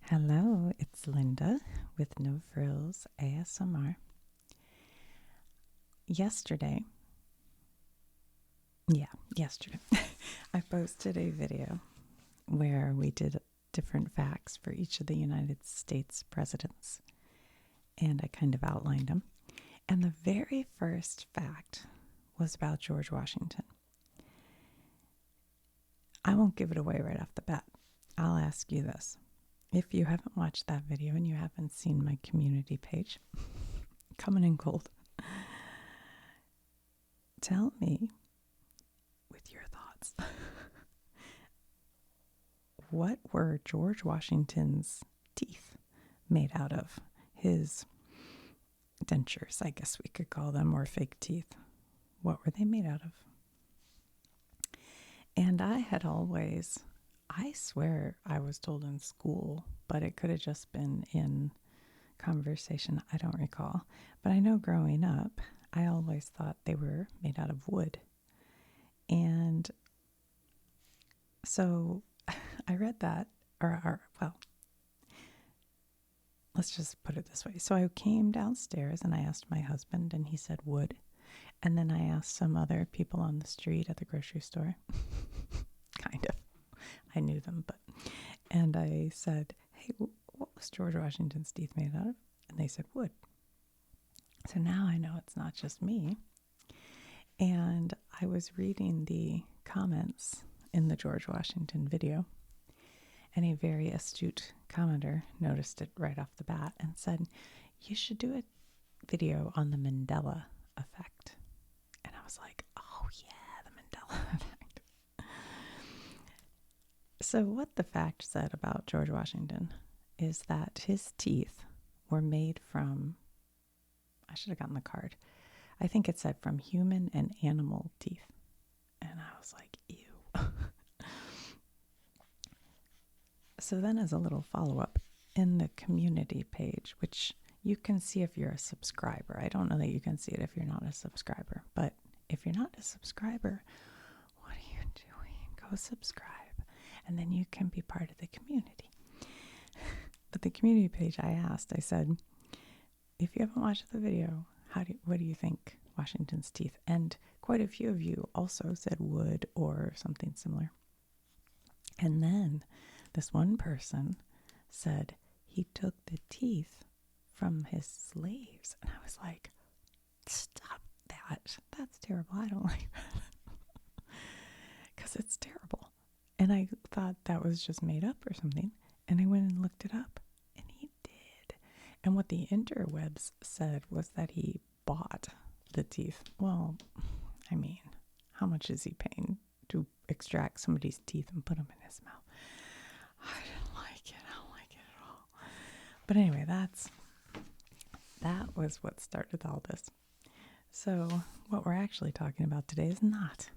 Hello, it's Linda with No Frills ASMR. Yesterday, yesterday, I posted a video where we did different facts for each of the United States presidents, and I kind of outlined them. And the very first fact was about George Washington. I won't give it away right off the bat. I'll ask you this. If you haven't watched that video and you haven't seen my community page, coming in cold, tell me with your thoughts. What were George Washington's teeth made out of? His dentures, I guess we could call them, or fake teeth. What were they made out of? And I swear I was told in school, but it could have just been in conversation. I don't recall. But I know growing up, I always thought they were made out of wood. And so I read that, well, let's just put it this way. So I came downstairs and I asked my husband, and he said wood. And then I asked some other people on the street at the grocery store. Kind of. I knew them, and I said, hey, what was George Washington's teeth made out of? And they said wood. So now I know it's not just me. And I was reading the comments in the George Washington video, and a very astute commenter noticed it right off the bat and said, you should do a video on the Mandela Effect. And I was like, oh yeah, the Mandela Effect. So what the fact said about George Washington is that his teeth were made from, I should have gotten the card. I think it said from human and animal teeth. And I was like, ew. So then as a little follow-up, in the community page, which you can see if you're a subscriber. I don't know that you can see it if you're not a subscriber. But if you're not a subscriber, what are you doing? Go subscribe. And then you can be part of the community. But the community page, I said, if you haven't watched the video, what do you think Washington's teeth? And quite a few of you also said wood or something similar. And then this one person said he took the teeth from his slaves. And I was like, stop that. That's terrible. I don't like that. Because it's terrible. And I thought that was just made up or something. And I went and looked it up. And he did. And what the interwebs said was that he bought the teeth. Well, I mean, how much is he paying to extract somebody's teeth and put them in his mouth? I didn't like it. I don't like it at all. But anyway, that was what started all this. So what we're actually talking about today is not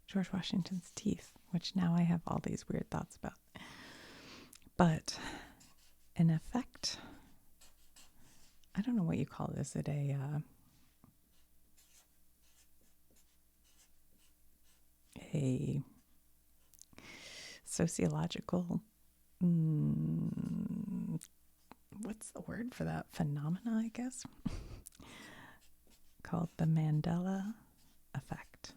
George Washington's teeth, which now I have all these weird thoughts about. But in effect, I don't know what you call this. Is it a sociological, what's the word for that? Phenomena, I guess, called the Mandela Effect.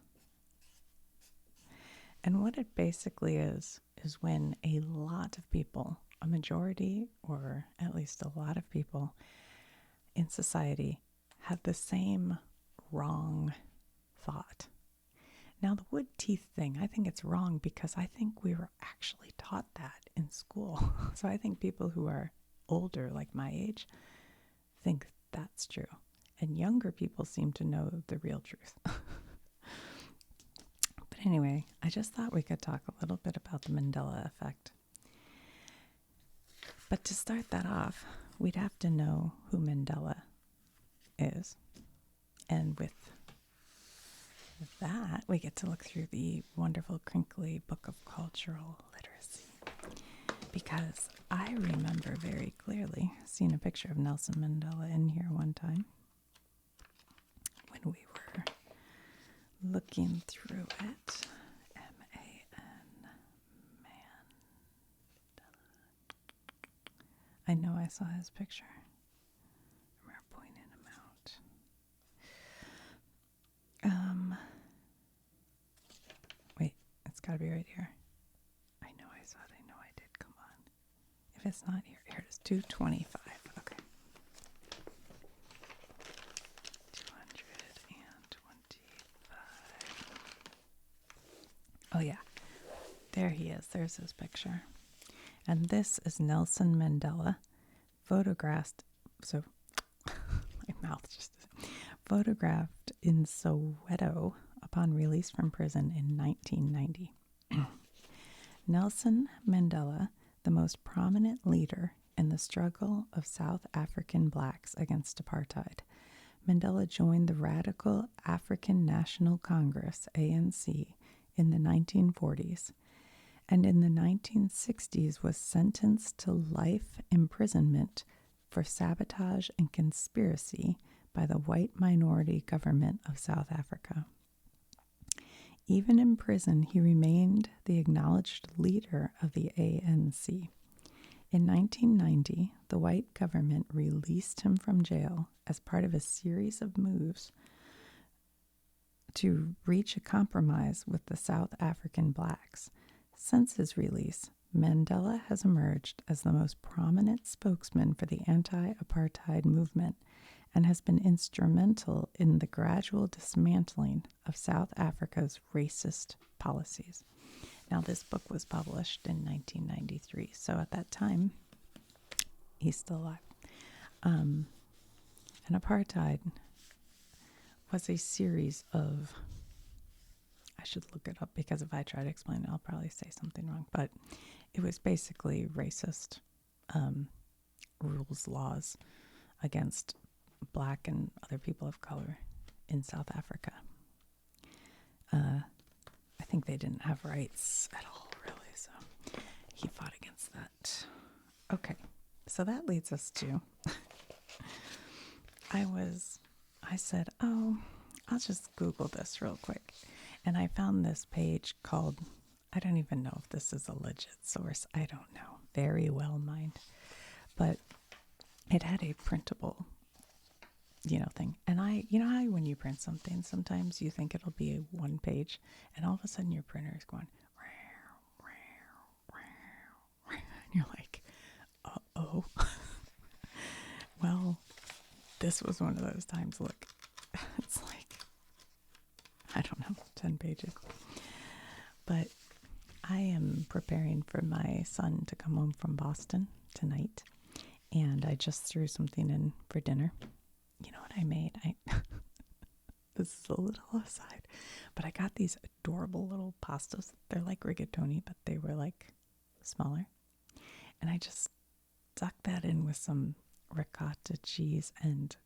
And what it basically is when a lot of people, a majority or at least a lot of people in society have the same wrong thought. Now, the wood teeth thing, I think it's wrong because I think we were actually taught that in school. So I think people who are older, like my age, think that's true. And younger people seem to know the real truth. But anyway, I just thought we could talk a little bit about the Mandela Effect. But to start that off, we'd have to know who Mandela is. And with that, we get to look through the wonderful, crinkly book of cultural literacy. Because I remember very clearly seeing a picture of Nelson Mandela in here one time when we were looking through it. M-A-N, Mandela. I know I saw his picture. I remember pointing him out. Wait, it's got to be right here. I know I saw it. I know I did. Come on. If it's not here, here it is. 225. Okay. 225. Oh, yeah. There he is. There's his picture. And this is Nelson Mandela, photographed. So, my mouth just photographed in Soweto upon release from prison in 1990. Nelson Mandela, the most prominent leader in the struggle of South African blacks against apartheid. Mandela joined the Radical African National Congress, ANC, in the 1940s, and in the 1960s was sentenced to life imprisonment for sabotage and conspiracy by the white minority government of South Africa. Even in prison, he remained the acknowledged leader of the ANC. In 1990, the white government released him from jail as part of a series of moves to reach a compromise with the South African blacks. Since his release, Mandela has emerged as the most prominent spokesman for the anti-apartheid movement and has been instrumental in the gradual dismantling of South Africa's racist policies. Now, this book was published in 1993, so at that time, he's still alive. And apartheid was a series of, I should look it up because if I try to explain it, I'll probably say something wrong, but it was basically racist rules, laws against black and other people of color in South Africa. I think they didn't have rights at all, really, so he fought against that. Okay, so that leads us to, I said, oh, I'll just Google this real quick. And I found this page called, I don't even know if this is a legit source. I don't know. Very well mined. But it had a printable, thing. And how when you print something, sometimes you think it'll be a one page, and all of a sudden your printer is going, and you're like, uh-oh. Well, this was one of those times. Look, it's like, I don't know, 10 pages. But I am preparing for my son to come home from Boston tonight, and I just threw something in for dinner. You know what I made? This is a little aside, but I got these adorable little pastas. They're like rigatoni, but they were like smaller. And I just stuck that in with some ricotta cheese and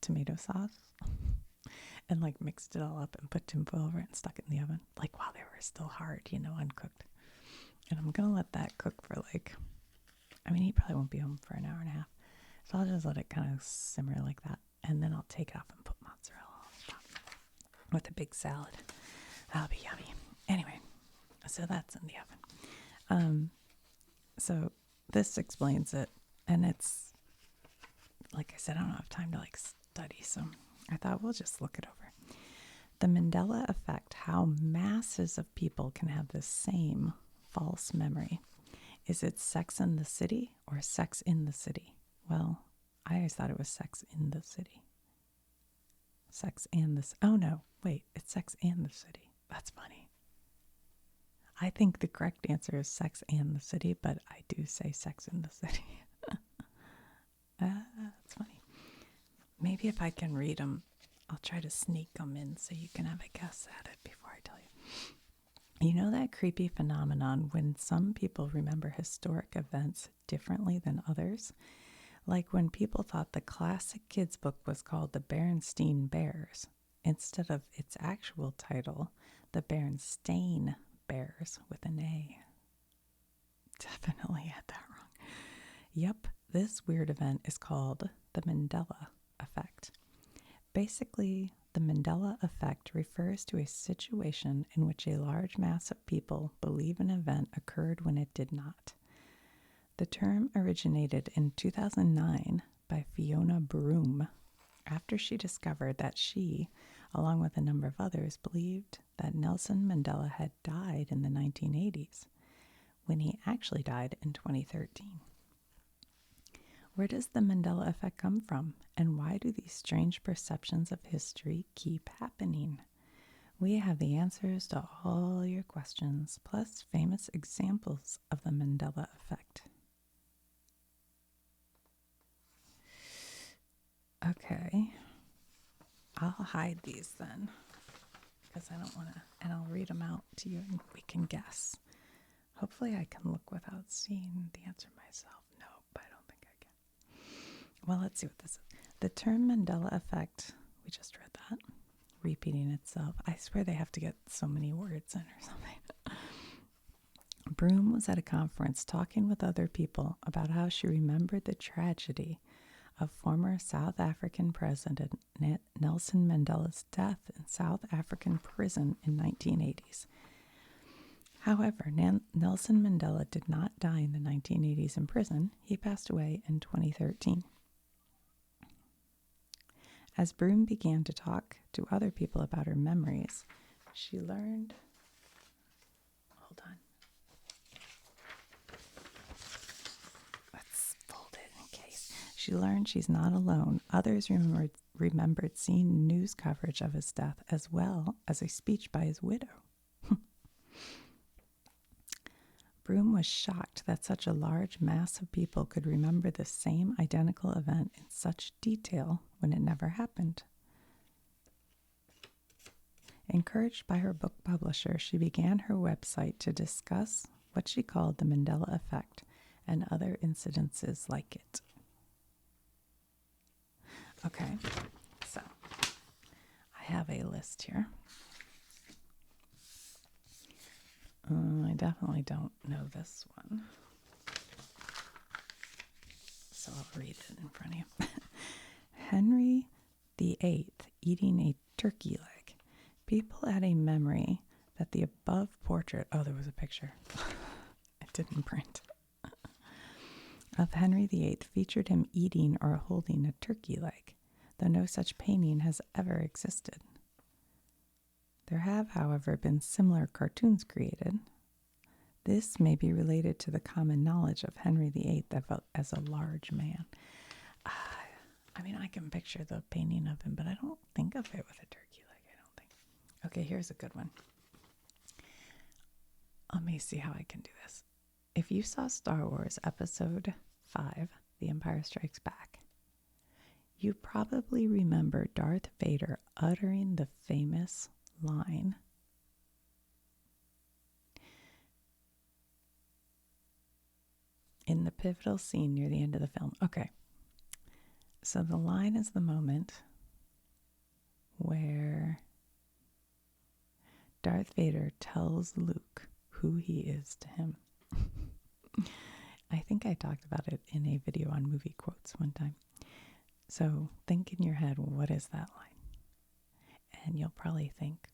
tomato sauce and like mixed it all up and put tinfoil over it and stuck it in the oven, like while they were still hard, uncooked. And I'm going to let that cook for he probably won't be home for an hour and a half. So I'll just let it kind of simmer like that. And then I'll take it off and put mozzarella on top with a big salad. That'll be yummy. Anyway, so that's in the oven. So this explains it. And it's, like I said, I don't have time to study. So I thought we'll just look it over. The Mandela Effect, how masses of people can have the same false memory. Is it Sex and the City or Sex in the City? Well, I always thought it was Sex in the City. Sex and the... Oh, no. Wait. It's Sex and the City. That's funny. I think the correct answer is Sex and the City, but I do say Sex in the City. That's funny. Maybe if I can read them, I'll try to sneak them in so you can have a guess at it before I tell you. You know that creepy phenomenon when some people remember historic events differently than others? Like when people thought the classic kids book was called The Berenstain Bears, instead of its actual title, The Berenstain Bears with an A. Definitely had that wrong. Yep, this weird event is called the Mandela Effect. Basically, the Mandela Effect refers to a situation in which a large mass of people believe an event occurred when it did not. The term originated in 2009 by Fiona Broome after she discovered that she, along with a number of others, believed that Nelson Mandela had died in the 1980s, when he actually died in 2013. Where does the Mandela Effect come from, and why do these strange perceptions of history keep happening? We have the answers to all your questions, plus famous examples of the Mandela Effect. Okay, I'll hide these then, because I don't want to, and I'll read them out to you and we can guess. Hopefully I can look without seeing the answer myself. No, but I don't think I can. Well, let's see what this is. The term Mandela Effect, we just read that, repeating itself. I swear they have to get so many words in or something. Broome was at a conference talking with other people about how she remembered the tragedy of former South African President Nelson Mandela's death in South African prison in 1980s. However, Nelson Mandela did not die in the 1980s in prison. He passed away in 2013. As Broome began to talk to other people about her memories, she learned... Hold on. Let's fold it in case. She learned she's not alone. Others remembered seeing news coverage of his death, as well as a speech by his widow. Broome was shocked that such a large mass of people could remember the same identical event in such detail when it never happened. Encouraged by her book publisher, she began her website to discuss what she called the Mandela Effect and other incidences like it. Okay, so I have a list here. I definitely don't know this one, so I'll read it in front of you. Henry VIII eating a turkey leg. People had a memory that the above portrait, oh, there was a picture. It didn't print. Of Henry VIII featured him eating or holding a turkey leg, though no such painting has ever existed. There have, however, been similar cartoons created. This may be related to the common knowledge of Henry VIII as a large man. I mean, I can picture the painting of him, but I don't think of it with a turkey leg, I don't think. Okay, here's a good one. Let me see how I can do this. If you saw Star Wars Episode 5, The Empire Strikes Back, you probably remember Darth Vader uttering the famous line, in the pivotal scene near the end of the film. Okay, so the line is the moment where Darth Vader tells Luke who he is to him. I think I talked about it in a video on movie quotes one time. So think in your head, what is that line? And you'll probably think,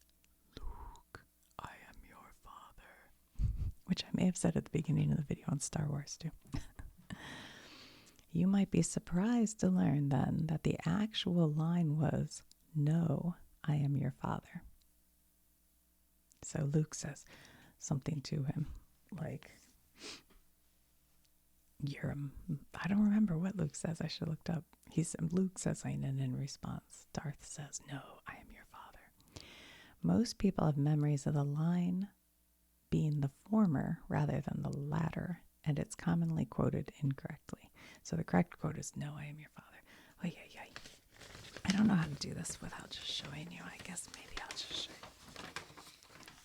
Luke, I am your father. Which I may have said at the beginning of the video on Star Wars too. You might be surprised to learn then that the actual line was, no, I am your father. So Luke says something to him like, I don't remember what Luke says. I should have looked up. Luke says something, and in response, Darth says, no, I am your father. Most people have memories of the line being the former rather than the latter, and it's commonly quoted incorrectly. So the correct quote is, no, I am your father. Oh, yeah. I don't know how to do this without just showing you. I guess maybe I'll just show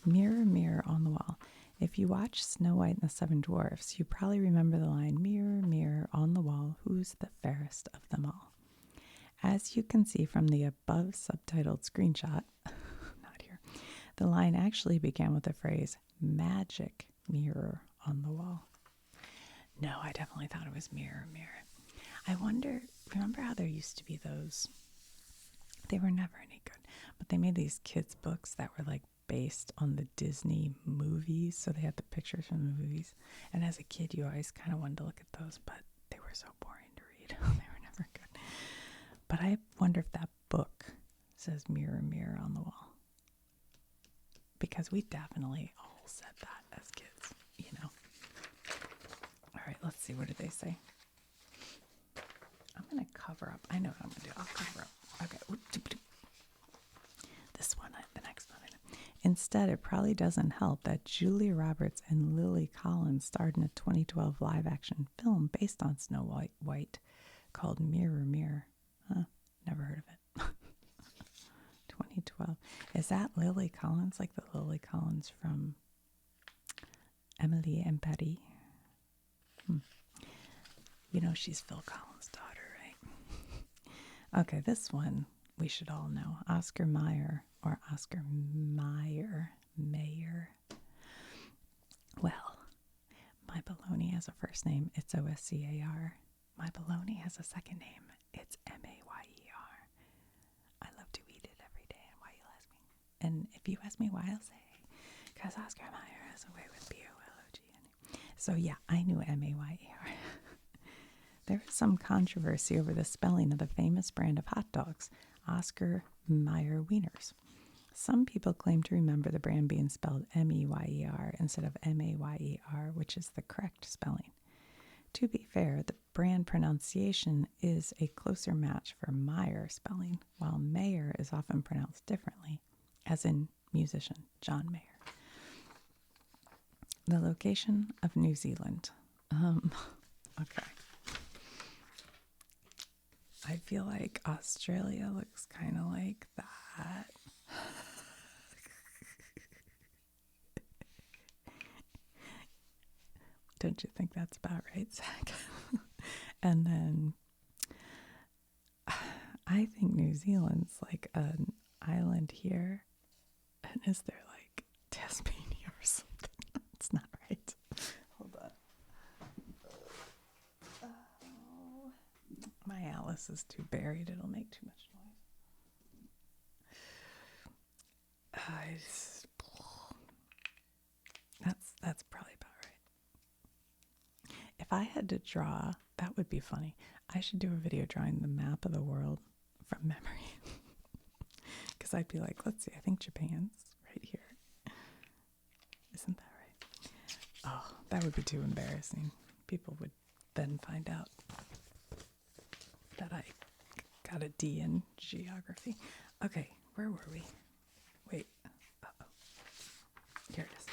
you. Mirror, mirror on the wall. If you watch Snow White and the Seven Dwarfs, you probably remember the line, mirror, mirror on the wall, who's the fairest of them all? As you can see from the above subtitled screenshot, not here, the line actually began with the phrase, magic mirror on the wall. No, I definitely thought it was mirror, mirror. I wonder, remember how there used to be those, they were never any good, but they made these kids' books that were like based on the Disney movies. So they had the pictures from the movies. And as a kid, you always kind of wanted to look at those, but they were so boring to read. They were never good. But I wonder if that book says mirror, mirror on the wall. Because we definitely all said that as kids, you know. All right, let's see. What did they say? I'm going to cover up. I know what I'm going to do. I'll cover up. Okay. This one, the next one. Instead, it probably doesn't help that Julia Roberts and Lily Collins starred in a 2012 live-action film based on Snow White called Mirror, Mirror. Huh? Never heard of it. 2012. Is that Lily Collins, like the Lily Collins from Emily and Betty? You know she's Phil Collins' daughter, right? Okay, this one we should all know. Oscar Mayer, or Oscar Mayer. Well, My Baloney has a first name. It's Oscar. My Baloney has a second name. It's Mayer. I love to eat it every day. And why you'll ask me? And if you ask me why, I'll say, because Oscar Mayer has a way with Bolog. So yeah, I knew Mayer. There is some controversy over the spelling of the famous brand of hot dogs, Oscar Mayer Wieners. Some people claim to remember the brand being spelled Meyer instead of Mayer, which is the correct spelling. To be fair, the brand pronunciation is a closer match for Meyer spelling, while Mayer is often pronounced differently, as in musician John Mayer. The location of New Zealand. Okay. I feel like Australia looks kind of like that. Don't you think that's about right, Zach? And then I think New Zealand's like an island here. And is there like Tasmania or something? That's not right. Hold on. Oh. My Alice is too buried. It'll make too much noise. That's probably about right. If I had to draw, that would be funny. I should do a video drawing the map of the world from memory. Because I'd be like, let's see, I think Japan's right here. Isn't that right? Oh, that would be too embarrassing. People would then find out that I got a D in geography. Okay, where were we? Wait. Uh-oh. Here it is.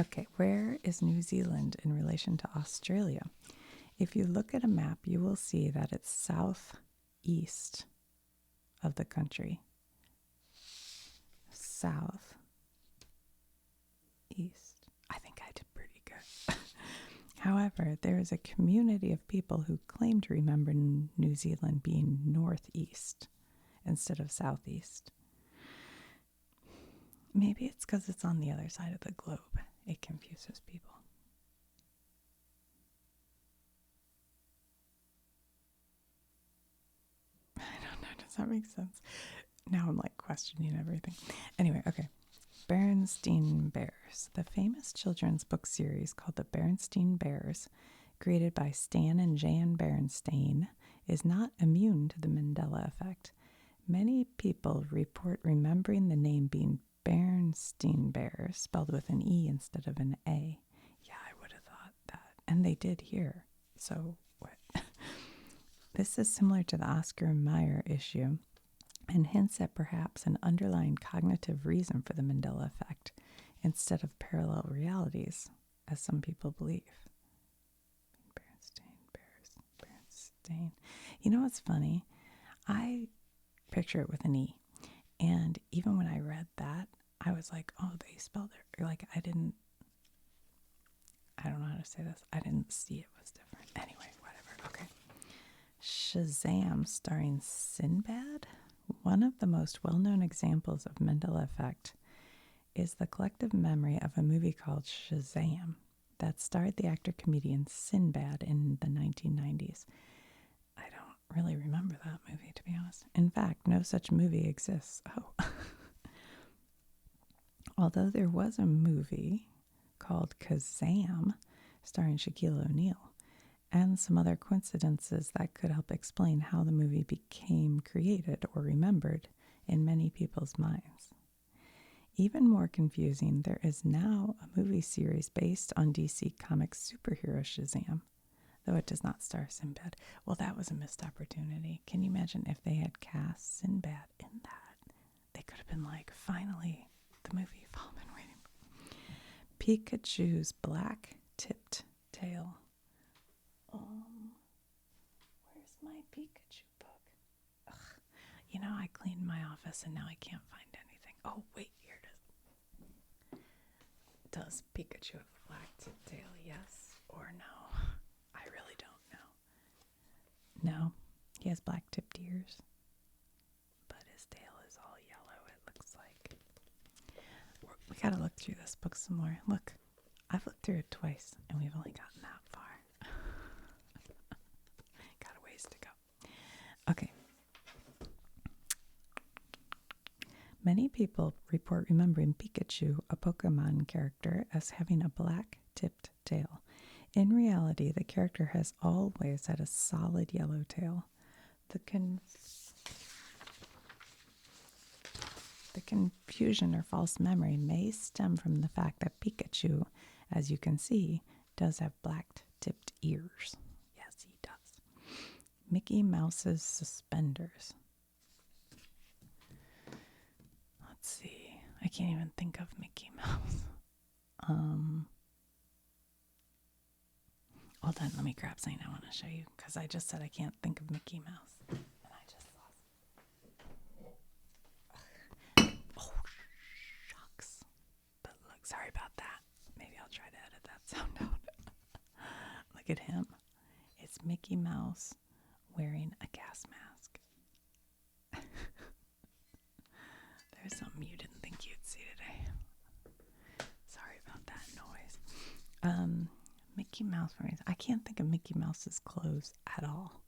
Okay, where is New Zealand in relation to Australia? If you look at a map, you will see that it's southeast of the country. Southeast. I think I did pretty good. However, there is a community of people who claim to remember New Zealand being northeast instead of southeast. Maybe it's because it's on the other side of the globe. It confuses people. I don't know. Does that make sense? Now I'm like questioning everything. Anyway, okay. Berenstain Bears. The famous children's book series called The Berenstain Bears, created by Stan and Jan Berenstain, is not immune to the Mandela Effect. Many people report remembering the name being Berenstain Bears, spelled with an E instead of an A. Yeah, I would have thought that. And they did here. So what? This is similar to the Oscar Mayer issue and hints at perhaps an underlying cognitive reason for the Mandela Effect instead of parallel realities, as some people believe. Berenstain. You know what's funny? I picture it with an E. And even when I read that, I was like, oh, they spelled it. Like, I don't know how to say this. I didn't see it was different. Anyway, whatever. Okay. Shazam starring Sinbad? One of the most well-known examples of Mandela Effect is the collective memory of a movie called Shazam that starred the actor-comedian Sinbad in the 1990s. I don't really remember that movie, to be honest. In fact, no such movie exists. Oh. Although there was a movie called Kazam starring Shaquille O'Neal and some other coincidences that could help explain how the movie became created or remembered in many people's minds. Even more confusing, there is now a movie series based on DC Comics superhero Shazam, though it does not star Sinbad. Well, that was a missed opportunity. Can you imagine if they had cast Sinbad in that? They could have been like, finally, the movie you've all been waiting for. Pikachu's black-tipped tail. Where's my Pikachu book? Ugh. You know, I cleaned my office and now I can't find anything. Oh, wait, here it is. Does Pikachu have a black-tipped tail? Yes or no? I really don't know. No, he has black-tipped ears, but his tail is all yellow, it looks like. We gotta look through this book some more. Look, I've looked through it twice, and we've only gotten that far. Got a ways to go. Okay. Many people report remembering Pikachu, a Pokemon character, as having a black-tipped tail. In reality, the character has always had a solid yellow tail. The confusion or false memory may stem from the fact that Pikachu, as you can see, does have black-tipped ears. Yes, he does. Mickey Mouse's suspenders. Let's see. I can't even think of Mickey Mouse. Hold on, let me grab something I want to show you because I just said I can't think of Mickey Mouse. And I just lost. Oh, shucks. But look, sorry about that. Maybe I'll try to edit that sound out. Look at him. It's Mickey Mouse wearing a gas mask. There's something you didn't think you'd see today. Sorry about that noise. Mickey Mouse wearing. I can't think of Mickey Mouse's clothes at all.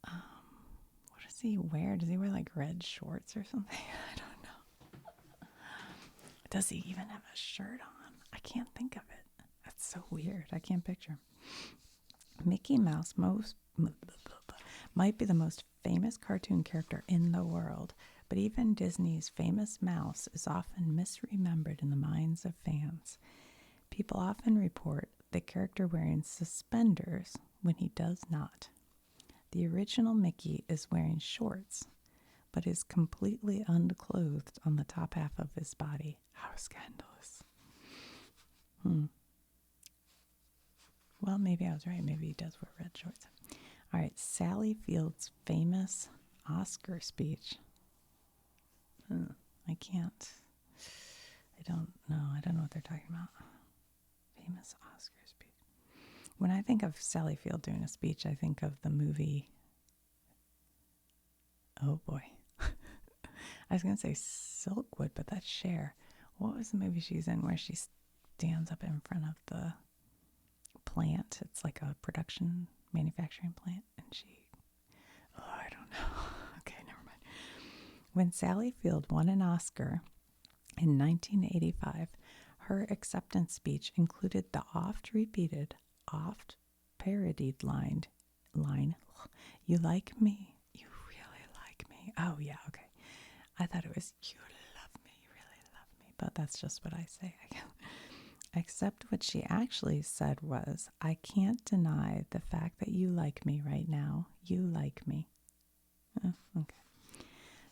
What does he wear? Does he wear like red shorts or something? I don't know. Does he even have a shirt on? I can't think of it. That's so weird. I can't picture. Mickey Mouse might be the most famous cartoon character in the world, but even Disney's famous mouse is often misremembered in the minds of fans. People often report the character wearing suspenders when he does not. The original Mickey is wearing shorts, but is completely unclothed on the top half of his body. How scandalous. Well, maybe I was right. Maybe he does wear red shorts. All right, Sally Field's famous Oscar speech. I can't. I don't know. I don't know what they're talking about. Famous Oscar speech. When I think of Sally Field doing a speech, I think of the movie. Oh boy. I was going to say Silkwood, but that's Cher. What was the movie she's in where she stands up in front of the plant? It's like a production manufacturing plant. And I don't know. Okay, never mind. When Sally Field won an Oscar in 1985, her acceptance speech included the oft-repeated, oft-parodied line, "You like me? You really like me?" Oh, yeah, okay. I thought it was, "You love me, you really love me," but that's just what I say, I guess. Except what she actually said was, "I can't deny the fact that you like me right now. You like me." Oh, okay.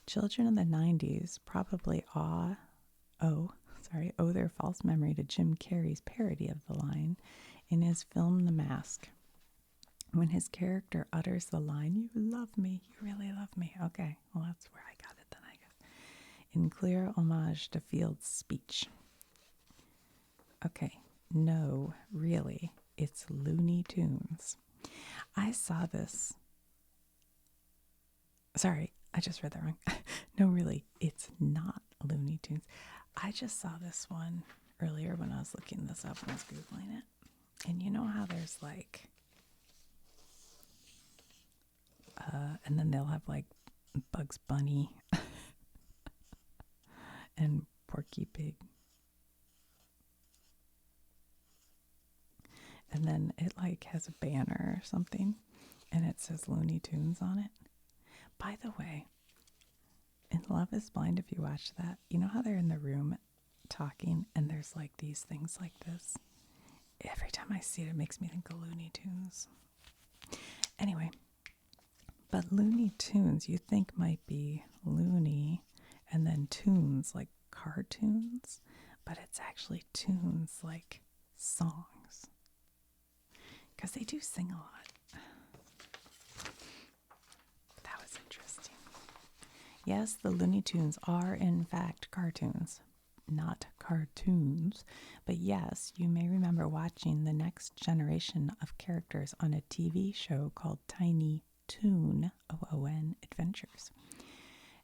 Children in the 90s probably owe their false memory to Jim Carrey's parody of the line in his film The Mask. When his character utters the line, "You love me, you really love me." Okay, well, that's where I got it then, I guess. In clear homage to Field's speech. Okay, no, really, it's Looney Tunes. I saw this. Sorry, I just read that wrong. No, really, it's not Looney Tunes. I just saw this one earlier when I was looking this up and I was Googling it. And you know how there's like, and then they'll have like Bugs Bunny. and Porky Pig. And then it like has a banner or something, and it says Looney Tunes on it. By the way, in Love is Blind, if you watch that, you know how they're in the room talking and there's like these things like this? Every time I see it, it makes me think of Looney Tunes. Anyway, but Looney Tunes you think might be loony and then tunes like cartoons, but it's actually tunes like songs. Because they do sing a lot. That was interesting. Yes, the Looney Tunes are in fact cartoons, not cartoons. But yes, you may remember watching the next generation of characters on a TV show called Tiny Toon, OON Adventures.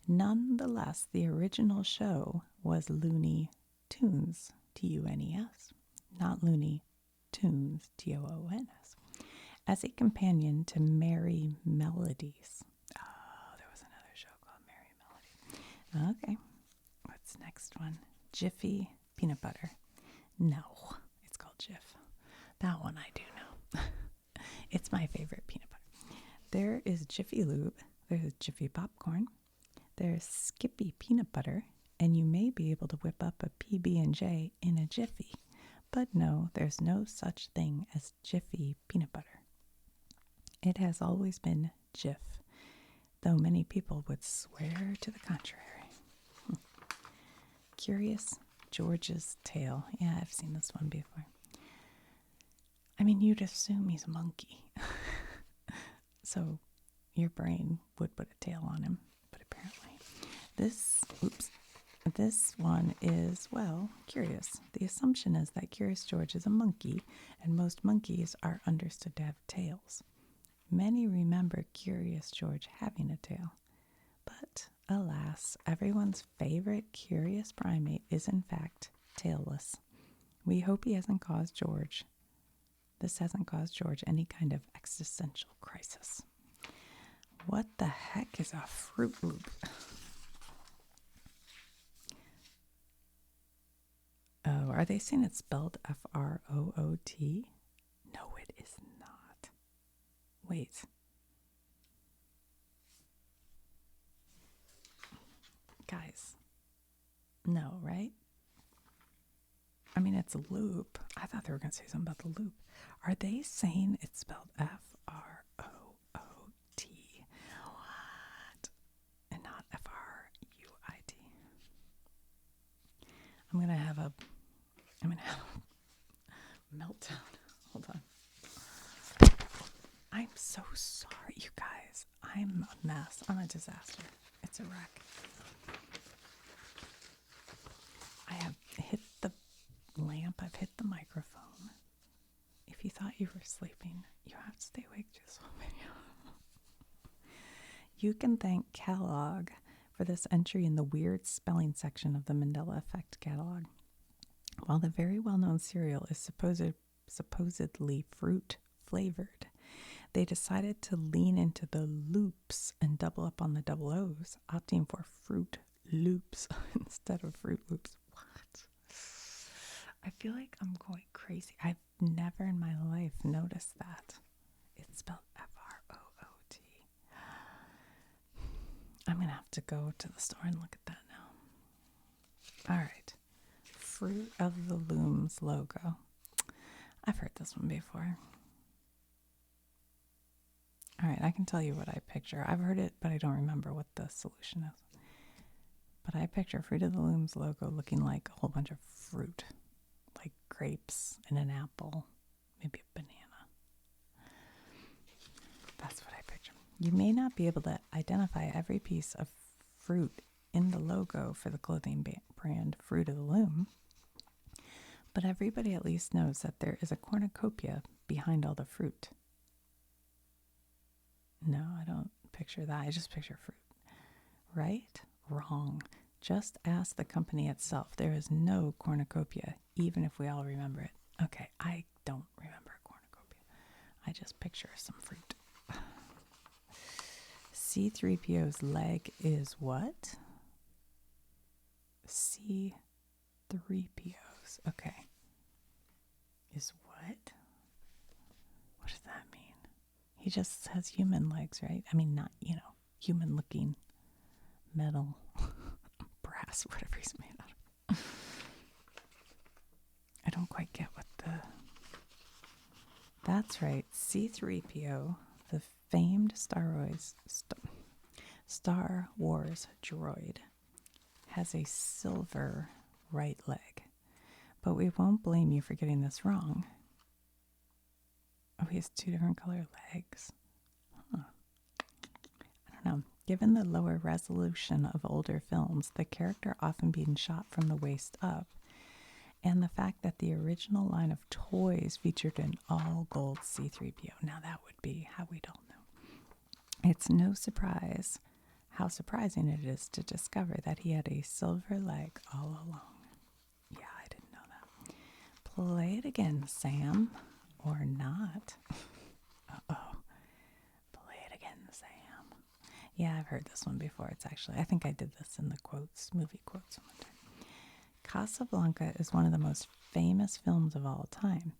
Nonetheless, the original show was Looney Tunes, Tunes, not Looney Tunes, Toons, as a companion to Merry Melodies. Oh, there was another show called Merry Melodies. Okay, what's the next one? Jiffy Peanut Butter. No, it's called Jif. That one I do know. It's my favorite peanut butter. There is Jiffy Lube. There's Jiffy Popcorn. There's Skippy Peanut Butter. And you may be able to whip up a PB&J in a jiffy. But no, there's no such thing as Jiffy Peanut Butter. It has always been Jif, though many people would swear to the contrary. Curious George's Tale. Yeah, I've seen this one before. I mean, you'd assume he's a monkey. So your brain would put a tail on him, but apparently this one is, well, curious. The assumption is that Curious George is a monkey, and most monkeys are understood to have tails. Many remember Curious George having a tail, but alas, everyone's favorite curious primate is in fact tailless. We hope he hasn't caused George. This hasn't caused George any kind of existential crisis. What the heck is a Fruit Loop? Oh, are they saying it's spelled F-R-O-O-T? No, it is not. Wait. Guys. No, right? I mean, it's a loop. I thought they were going to say something about the loop. Are they saying it's spelled F-R-O-O-T? What? And not F-R-U-I-T. I'm going to have a meltdown. Hold on. I'm so sorry, you guys. I'm a mess. I'm a disaster. It's a wreck. I have hit the lamp. I've hit the microphone. If you thought you were sleeping, you have to stay awake to this whole video. You can thank Kellogg for this entry in the weird spelling section of the Mandela Effect catalog. While the very well-known cereal is supposedly fruit-flavored, they decided to lean into the loops and double up on the double O's, opting for Fruit Loops instead of Fruit Loops. What? I feel like I'm going crazy. I've never in my life noticed that. It's spelled F-R-O-O-T. I'm going to have to go to the store and look at that now. All right. Fruit of the Looms logo. I've heard this one before. All right, I can tell you what I picture. I've heard it, but I don't remember what the solution is. But I picture Fruit of the Looms logo looking like a whole bunch of fruit, like grapes and an apple, maybe a banana. That's what I picture. You may not be able to identify every piece of fruit in the logo for the clothing brand Fruit of the Loom, but everybody at least knows that there is a cornucopia behind all the fruit. No, I don't picture that. I just picture fruit. Right? Wrong. Just ask the company itself. There is no cornucopia, even if we all remember it. Okay, I don't remember a cornucopia. I just picture some fruit. C-3PO's leg is what? C C3POs. Okay. Is what? What does that mean? He just has human legs, right? I mean, not, human looking metal, brass, whatever he's made out of. I don't quite get what That's right. C3PO, the famed Star Wars droid, has a silver right leg. But we won't blame you for getting this wrong. Oh, he has 2 different color legs. Huh. I don't know. Given the lower resolution of older films, the character often being shot from the waist up, and the fact that the original line of toys featured an all-gold C-3PO. Now that would be how we'd all know. It's no surprise how surprising it is to discover that he had a silver leg all along. Yeah, I didn't know that. Play it again, Sam. Or not. Uh-oh. Play it again, Sam. Yeah, I've heard this one before. It's actually, I think I did this in the movie quotes one time. Casablanca is one of the most famous films of all time.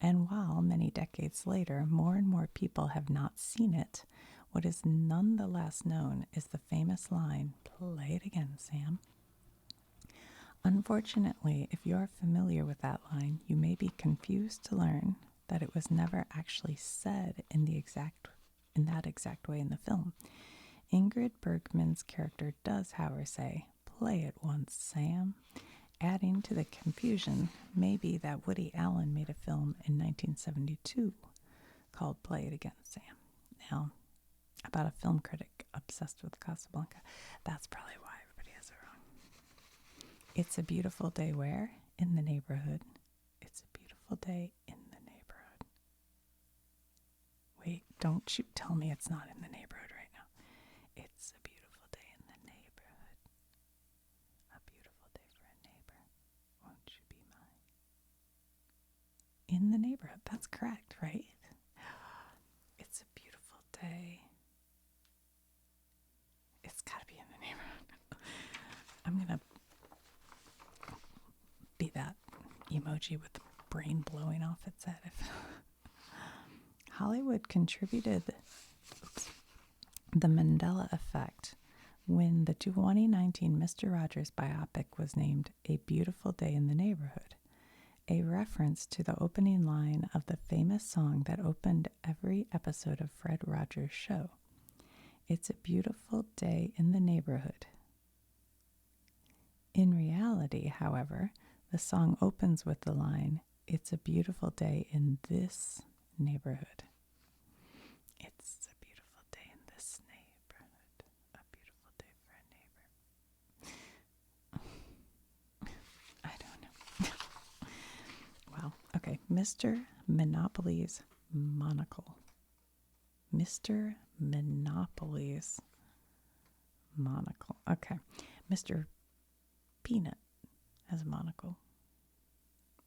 And while many decades later, more and more people have not seen it, what is nonetheless known is the famous line, "Play it again, Sam." Unfortunately, if you are familiar with that line, you may be confused to learn that it was never actually said in that exact way in the film. Ingrid Bergman's character does, however, say, "Play it once, Sam," adding to the confusion maybe that Woody Allen made a film in 1972 called "Play It Again, Sam." Now, about a film critic obsessed with Casablanca, that's probably why everybody has it wrong. It's a beautiful day where? In the neighborhood. It's a beautiful day in the neighborhood. Wait, don't you tell me it's not in the neighborhood right now. It's a beautiful day in the neighborhood. A beautiful day for a neighbor. Won't you be mine? In the neighborhood. That's correct, right? It's a beautiful day. It's got to be in the neighborhood. I'm going to be that emoji with the brain blowing off its head. Hollywood contributed the Mandela Effect when the 2019 Mr. Rogers biopic was named A Beautiful Day in the Neighborhood, a reference to the opening line of the famous song that opened every episode of Fred Rogers' show. It's a beautiful day in the neighborhood. In reality, however, the song opens with the line, "It's a beautiful day in this neighborhood." It's a beautiful day in this neighborhood. A beautiful day for a neighbor. I don't know. Wow. Okay. Mr. Monopoly's monocle. Mr. Monopoly's monocle. Okay. Mr. Peanut has a monocle.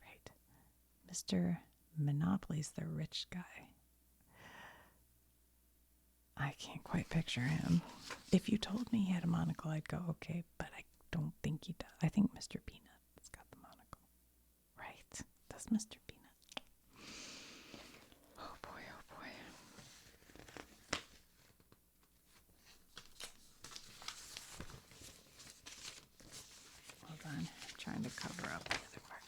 Right. Mr. Monopoly's the rich guy. I can't quite picture him. If you told me he had a monocle, I'd go, okay, but I don't think he does. I think Mr. Peanut's got the monocle. Right. Does Mr. Peanut? Oh boy, oh boy. Hold on. I'm trying to cover up the other part.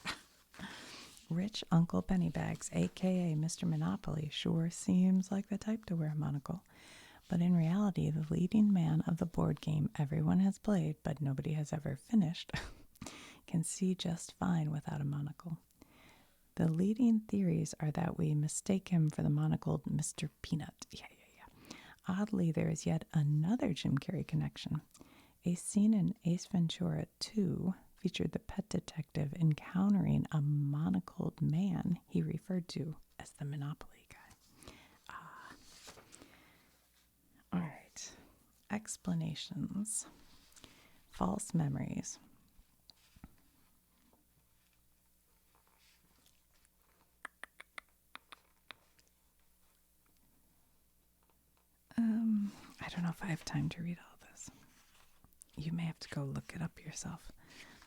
Rich Uncle Pennybags, a.k.a. Mr. Monopoly, sure seems like the type to wear a monocle. But in reality, the leading man of the board game everyone has played, but nobody has ever finished, can see just fine without a monocle. The leading theories are that we mistake him for the monocled Mr. Peanut. Yeah. Oddly, there is yet another Jim Carrey connection. A scene in Ace Ventura 2 featured the pet detective encountering a monocled man he referred to as the Monopoly guy. All right. Explanations. False memories. I don't know if I have time to read all this. You may have to go look it up yourself.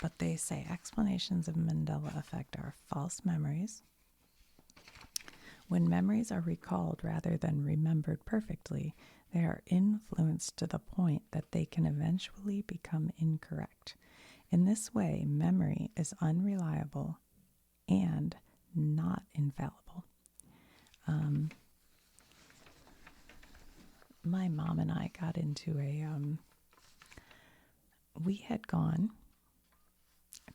But they say explanations of Mandela effect are false memories. When memories are recalled rather than remembered perfectly, they are influenced to the point that they can eventually become incorrect. In this way, memory is unreliable and not infallible. My mom and I got into we had gone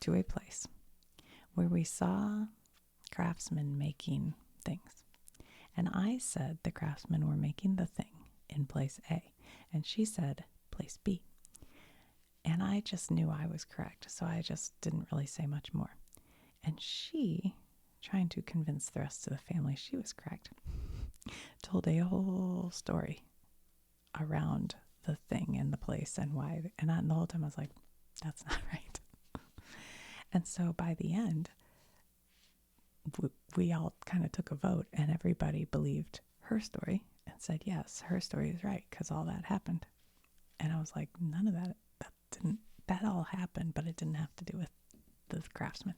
to a place where we saw craftsmen making things. And I said the craftsmen were making the thing in place A. And she said place B. And I just knew I was correct. So I just didn't really say much more. And she, trying to convince the rest of the family she was correct, told a whole story around the thing and the place and why. And the whole time I was like, that's not right. And so by the end, we all kind of took a vote and everybody believed her story and said, yes, her story is right because all that happened. And I was like, none of that all happened, but it didn't have to do with the craftsman.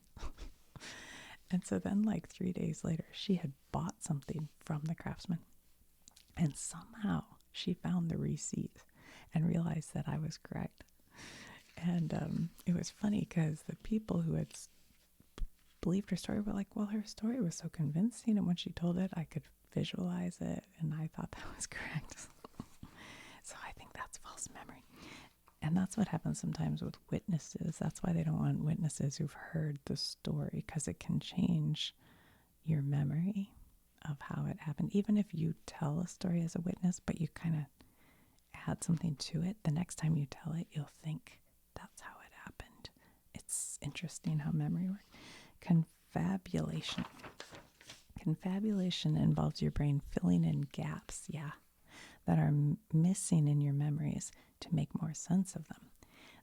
And so then like 3 days later, she had bought something from the craftsman and somehow she found the receipt and realized that I was correct. And it was funny because the people who had believed her story were like, well, her story was so convincing, and when she told it, I could visualize it, and I thought that was correct. So I think that's false memory. And that's what happens sometimes with witnesses. That's why they don't want witnesses who've heard the story, because it can change your memory of how it happened. Even if you tell a story as a witness, but you kind of add something to it, the next time you tell it, you'll think that's how it happened. It's interesting how memory works. Confabulation. Confabulation involves your brain filling in gaps, that are missing in your memories to make more sense of them.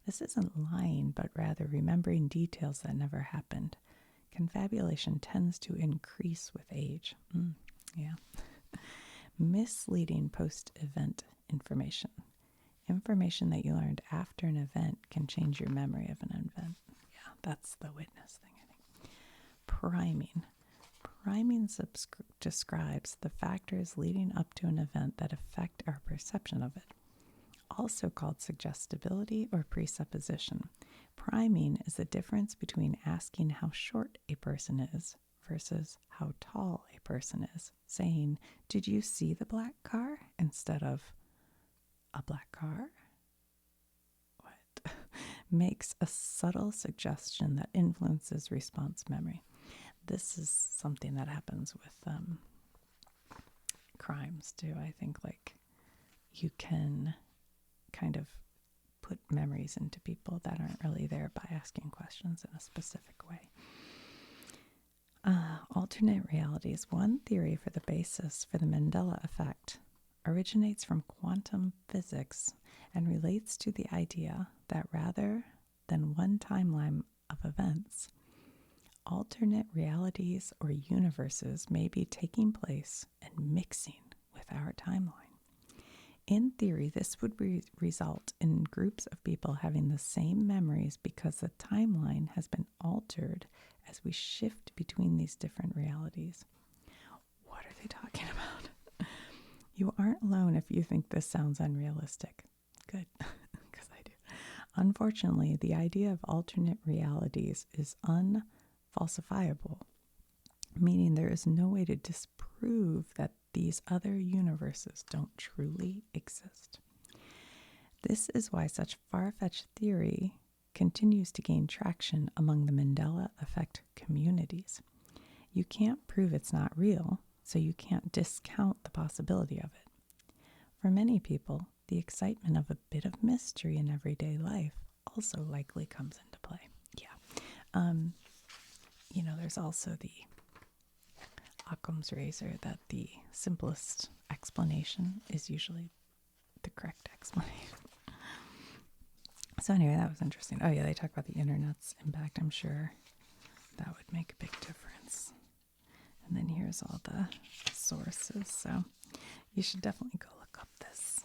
This isn't lying, but rather remembering details that never happened. Confabulation tends to increase with age. Misleading post-event information. Information that you learned after an event can change your memory of an event. Yeah, that's the witness thing, I think. Priming. Priming describes the factors leading up to an event that affect our perception of it, also called suggestibility or presupposition. Priming is the difference between asking how short a person is versus how tall a person is, saying, "Did you see the black car?" instead of "a black car?" What? Makes a subtle suggestion that influences response memory. This is something that happens with crimes too. I think like you can kind of put memories into people that aren't really there by asking questions in a specific way. Alternate realities. One theory for the basis for the Mandela Effect originates from quantum physics and relates to the idea that rather than one timeline of events, alternate realities or universes may be taking place and mixing with our timeline. In theory, this would result in groups of people having the same memories because the timeline has been altered as we shift between these different realities. What are they talking about? You aren't alone if you think this sounds unrealistic. Good, because I do. Unfortunately, the idea of alternate realities is unfalsifiable, meaning there is no way to disprove that these other universes don't truly exist. This is why such far-fetched theory continues to gain traction among the Mandela Effect communities. You can't prove it's not real, so you can't discount the possibility of it. For many people, the excitement of a bit of mystery in everyday life also likely comes into play. There's also the Occam's razor that the simplest explanation is usually the correct explanation. So anyway, that was interesting. Oh yeah, they talk about the internet's impact. I'm sure that would make a big difference. And then here's all the sources. So you should definitely go look up this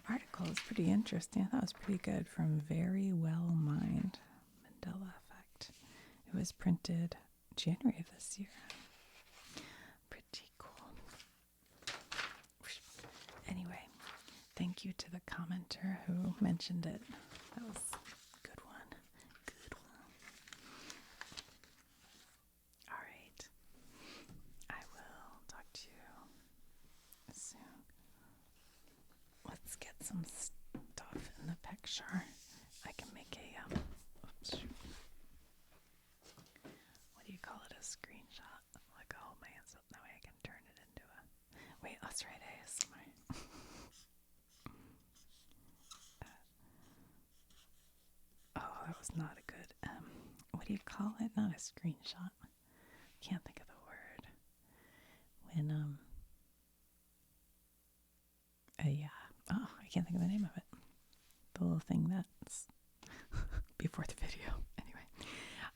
article. It's pretty interesting. I thought it was pretty good. From Very Well Mind, Mandela Effect. It was printed January of this year. Pretty cool. Anyway, thank you to the commenter who mentioned it. That was a good one. Good one. All right. I will talk to you soon. Let's get some stuff in the picture. I can make a oops, what do you call it? A screenshot. Like I'll hold my hands up that way I can turn it into a. Wait, let's write ASMR. Oh, that was not a good. What do you call it? Not a screenshot. Can't think of the word. When yeah. Oh, I can't think of the name of it. The little thing that's before the video. Anyway.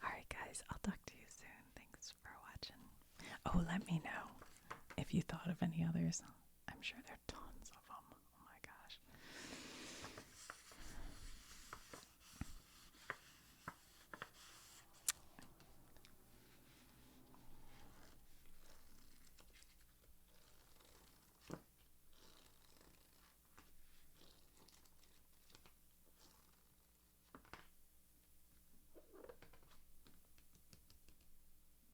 Alright guys, I'll talk to you soon. Thanks for watching. Oh, let me know if you thought of any others.